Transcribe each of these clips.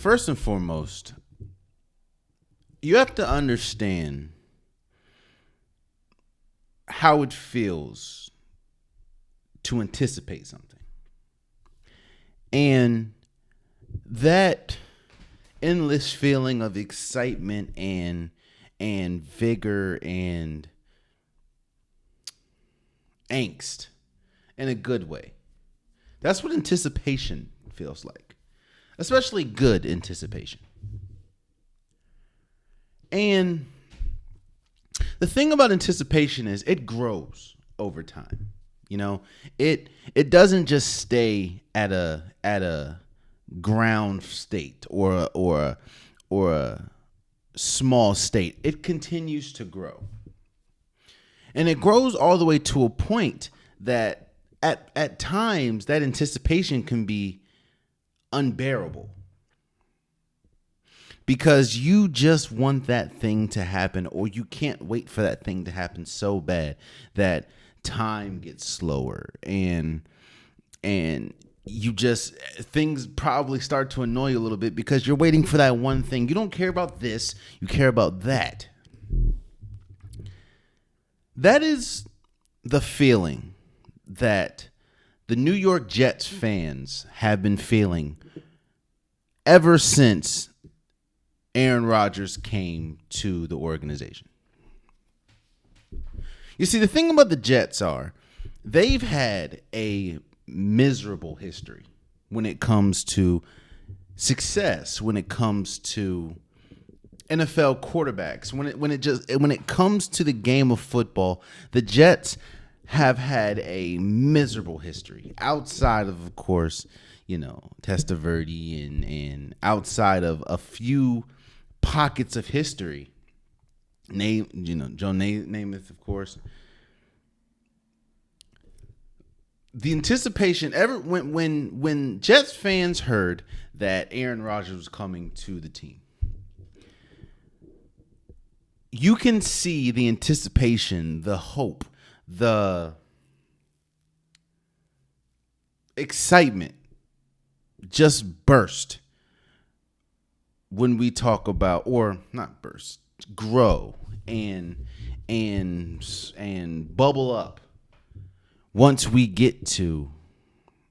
first and foremost, you have to understand how it feels to anticipate something. And that endless feeling of excitement and vigor and angst in a good way. That's what anticipation feels like, especially good anticipation. And the thing about anticipation is it grows over time. You know, it doesn't just stay at a ground state or a small state. It continues to grow. And it grows all the way to a point that at times that anticipation can be unbearable. Because you just want that thing to happen, or you can't wait for that thing to happen so bad that time gets slower and you just, things probably start to annoy you a little bit because you're waiting for that one thing. You don't care about this, you care about that. That is the feeling that the New York Jets fans have been feeling ever since Aaron Rodgers came to the organization. You see, the thing about the Jets are they've had a miserable history when it comes to success, when it comes to NFL quarterbacks, when it comes to the game of football. The Jets have had a miserable history outside of course, Testaverde and outside of a few pockets of history. Joe Namath, of course. The anticipation when Jets fans heard that Aaron Rodgers was coming to the team, you can see the anticipation, the hope, the excitement just burst when we talk about, or not burst, grow and bubble up once we get to,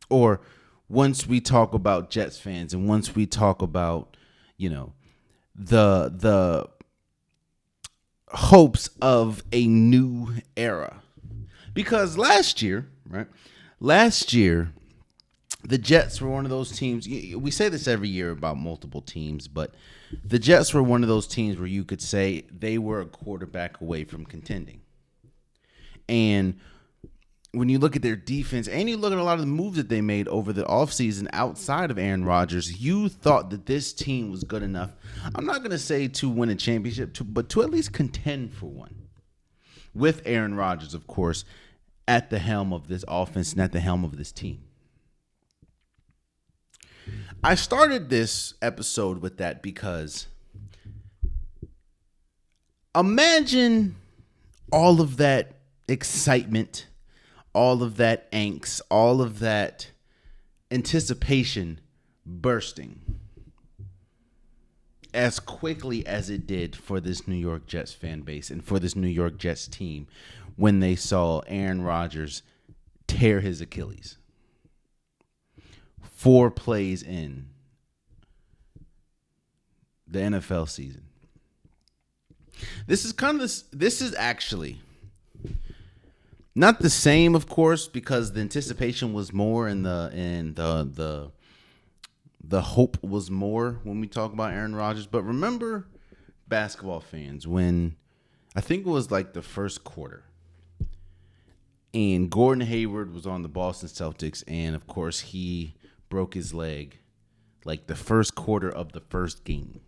or once we talk about Jets fans, and once we talk about, the hopes of a new era. Because last year, the Jets were one of those teams. We say this every year about multiple teams, but the Jets were one of those teams where you could say they were a quarterback away from contending. And when you look at their defense and you look at a lot of the moves that they made over the offseason outside of Aaron Rodgers, you thought that this team was good enough. I'm not going to say to win a championship, but to at least contend for one. With Aaron Rodgers, of course, at the helm of this offense and at the helm of this team. I started this episode with that because imagine all of that excitement, all of that angst, all of that anticipation bursting as quickly as it did for this New York Jets fan base and for this New York Jets team when they saw Aaron Rodgers tear his Achilles 4 plays in the NFL season. This is actually not the same, of course, because the anticipation was more and the hope was more when we talk about Aaron Rodgers. But remember, basketball fans, when I think it was like the first quarter, and Gordon Hayward was on the Boston Celtics, and of course he broke his leg like the first quarter of the first game.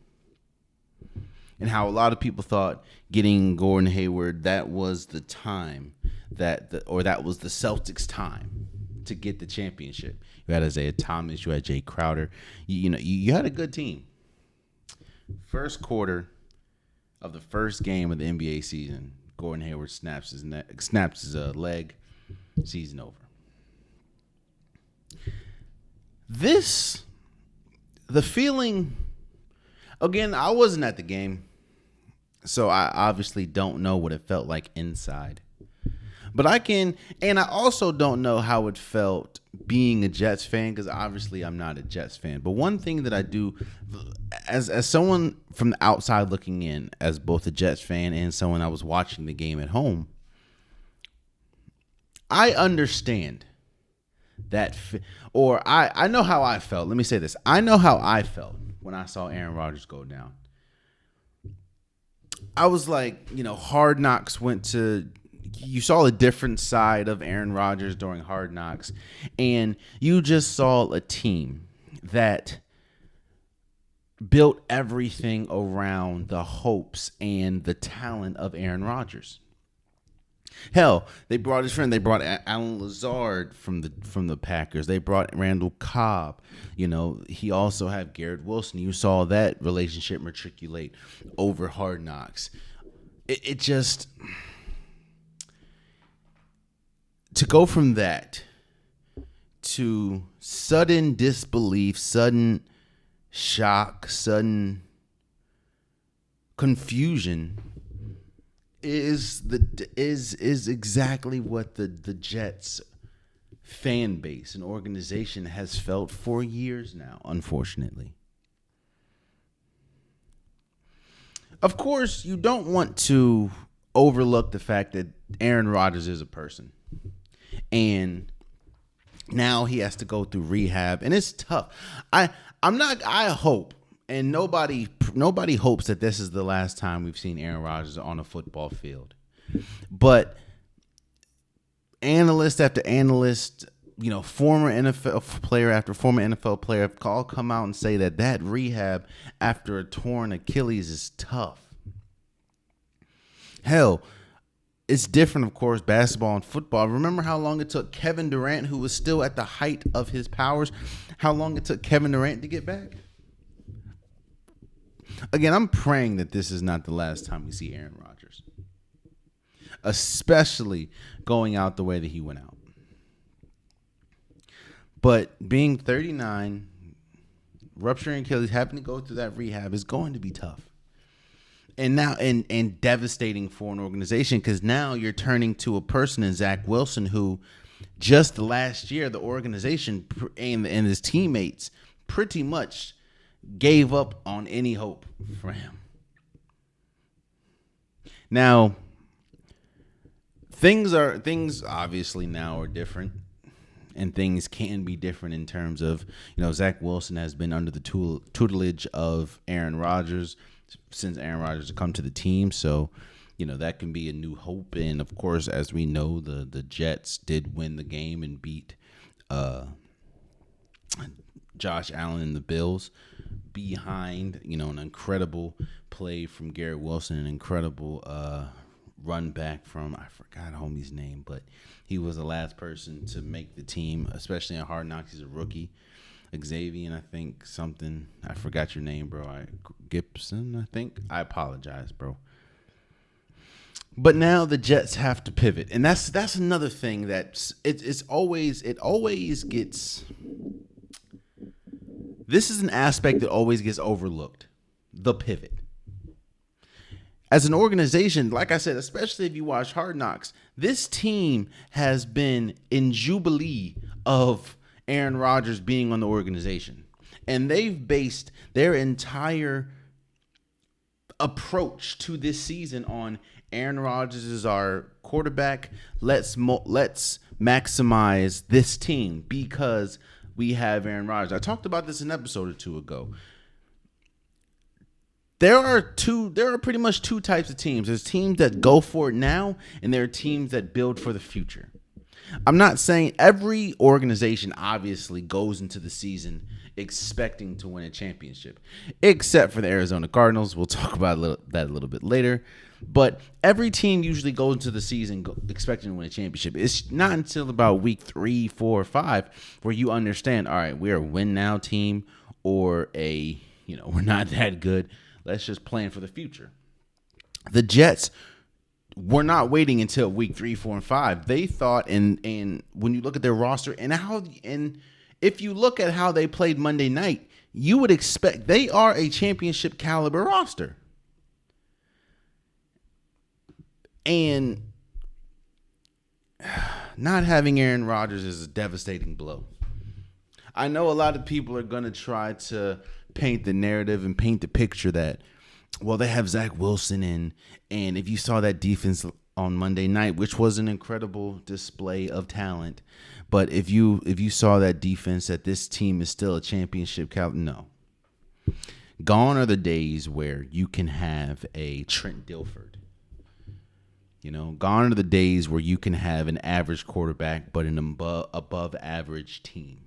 And how a lot of people thought getting Gordon Hayward, that was the time that was the Celtics' time to get the championship. You had Isaiah Thomas, you had Jay Crowder. You had a good team. First quarter of the first game of the NBA season, Gordon Hayward snaps his leg. Season over. The feeling Again, I wasn't at the game, so I obviously don't know what it felt like inside. But I can, and I also don't know how it felt being a Jets fan, because obviously I'm not a Jets fan. But one thing that I do, as someone from the outside looking in, as both a Jets fan and someone I was watching the game at home, I understand that, I know how I felt. Let me say this. I know how I felt when I saw Aaron Rodgers go down. I was like, Hard Knocks you saw a different side of Aaron Rodgers during Hard Knocks, and you just saw a team that built everything around the hopes and the talent of Aaron Rodgers. Hell, they brought his friend. They brought Alan Lazard from the Packers. They brought Randall Cobb. He also had Garrett Wilson. You saw that relationship matriculate over Hard Knocks. It just, to go from that to sudden disbelief, sudden shock, sudden confusion is exactly what the Jets fan base and organization has felt for years now, unfortunately. Of course, you don't want to overlook the fact that Aaron Rodgers is a person. And now he has to go through rehab, and it's tough. I hope, and nobody hopes that this is the last time we've seen Aaron Rodgers on a football field. But analyst after analyst, former NFL player after former NFL player have all come out and say that rehab after a torn Achilles is tough. Hell, it's different, of course, basketball and football. Remember how long it took Kevin Durant, who was still at the height of his powers, how long it took Kevin Durant to get back? Again, I'm praying that this is not the last time we see Aaron Rodgers, especially going out the way that he went out. But being 39, rupturing Achilles, having to go through that rehab is going to be tough. And now, and devastating for an organization, because now you're turning to a person in Zach Wilson who just last year the organization and his teammates pretty much gave up on any hope for him. Now, things obviously now are different, and things can be different in terms of, Zach Wilson has been under the tutelage of Aaron Rodgers since Aaron Rodgers has come to the team. So, that can be a new hope. And of course, as we know, the Jets did win the game and beat Josh Allen and the Bills behind, an incredible play from Garrett Wilson, an incredible run back from, I forgot homie's name, but he was the last person to make the team, especially in Hard Knocks. He's a rookie. Xavier, I think something. I forgot your name, bro. Gibson, I think. I apologize, bro. But now the Jets have to pivot, and that's another thing that it always gets. This is an aspect that always gets overlooked: the pivot. As an organization, like I said, especially if you watch Hard Knocks, this team has been in jubilee of Aaron Rodgers being on the organization. And they've based their entire approach to this season on Aaron Rodgers is our quarterback. Let's maximize this team because we have Aaron Rodgers. I talked about this an episode or two ago. There are pretty much two types of teams. There's teams that go for it now, and there are teams that build for the future. I'm not saying every organization obviously goes into the season expecting to win a championship, except for the Arizona Cardinals. We'll talk about that a little bit later. But every team usually goes into the season expecting to win a championship. It's not until about week 3, 4, 5 where you understand, all right, we're a win now team, or we're not that good. Let's just plan for the future. The Jets were not waiting until week 3, 4, and 5. They thought, and when you look at their roster and if you look at how they played Monday night, you would expect they are a championship caliber roster. And not having Aaron Rodgers is a devastating blow. I know a lot of people are going to try to paint the narrative and paint the picture that, well, they have Zach Wilson in. And if you saw that defense on Monday night, which was an incredible display of talent, but if you saw that defense, that this team is still a championship caliber, no. Gone are the days where you can have a Trent Dilford. Gone are the days where you can have an average quarterback but an above average team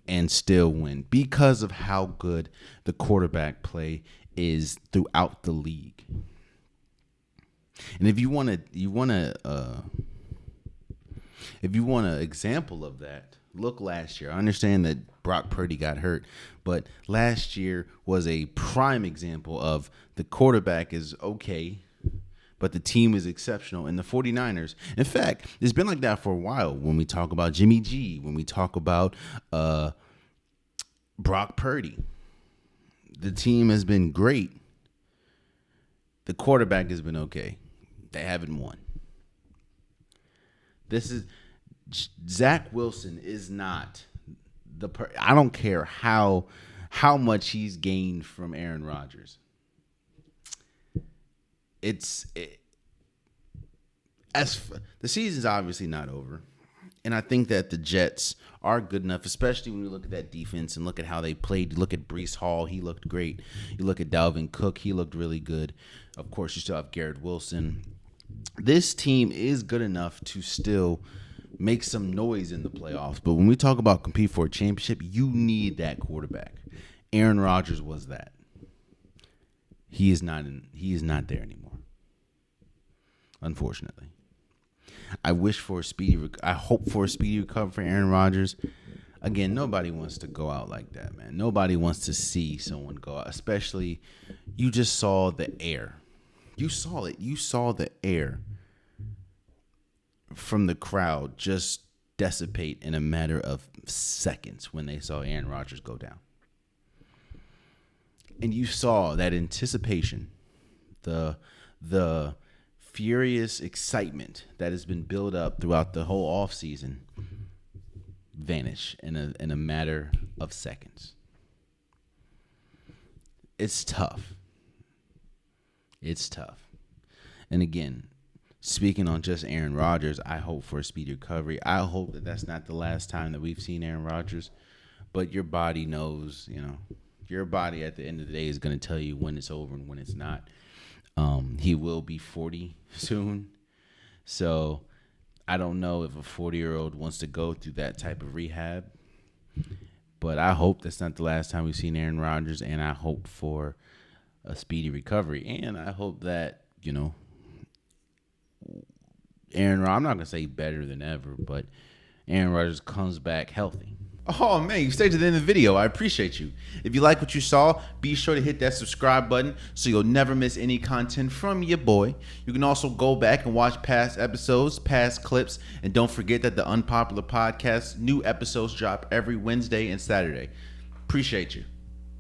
and still win because of how good the quarterback play is throughout the league. And if you want an example of that, look last year. I understand that Brock Purdy got hurt, but last year was a prime example of the quarterback is okay, but the team is exceptional. And the 49ers, in fact, it's been like that for a while when we talk about Jimmy G, when we talk about Brock Purdy. The team has been great. The quarterback has been okay. They haven't won. Zach Wilson is not I don't care how much he's gained from Aaron Rodgers. The season's obviously not over. And I think that the Jets are good enough, especially when you look at that defense and look at how they played. You look at Breece Hall, he looked great. You look at Dalvin Cook, he looked really good. Of course, you still have Garrett Wilson. This team is good enough to still make some noise in the playoffs. But when we talk about compete for a championship, you need that quarterback. Aaron Rodgers was that. He is not there anymore, unfortunately. I hope for a speedy recovery for Aaron Rodgers. Again, nobody wants to go out like that, man. Nobody wants to see someone go out, especially you just saw the air. You saw it. You saw the air from the crowd just dissipate in a matter of seconds when they saw Aaron Rodgers go down. And you saw that anticipation, the furious excitement that has been built up throughout the whole offseason vanish in a matter of seconds. It's tough. It's tough. And again, speaking on just Aaron Rodgers, I hope for a speedy recovery. I hope that that's not the last time that we've seen Aaron Rodgers. But your body knows, your body at the end of the day is going to tell you when it's over and when it's not. He will be 40 soon. So I don't know if a 40-year-old wants to go through that type of rehab. But I hope that's not the last time we've seen Aaron Rodgers, and I hope for a speedy recovery. And I hope that, I'm not going to say better than ever, but Aaron Rodgers comes back healthy. Oh, man, you stayed to the end of the video. I appreciate you. If you like what you saw, be sure to hit that subscribe button so you'll never miss any content from your boy. You can also go back and watch past episodes, past clips, and don't forget that the Unpopular Podcast, new episodes drop every Wednesday and Saturday. Appreciate you.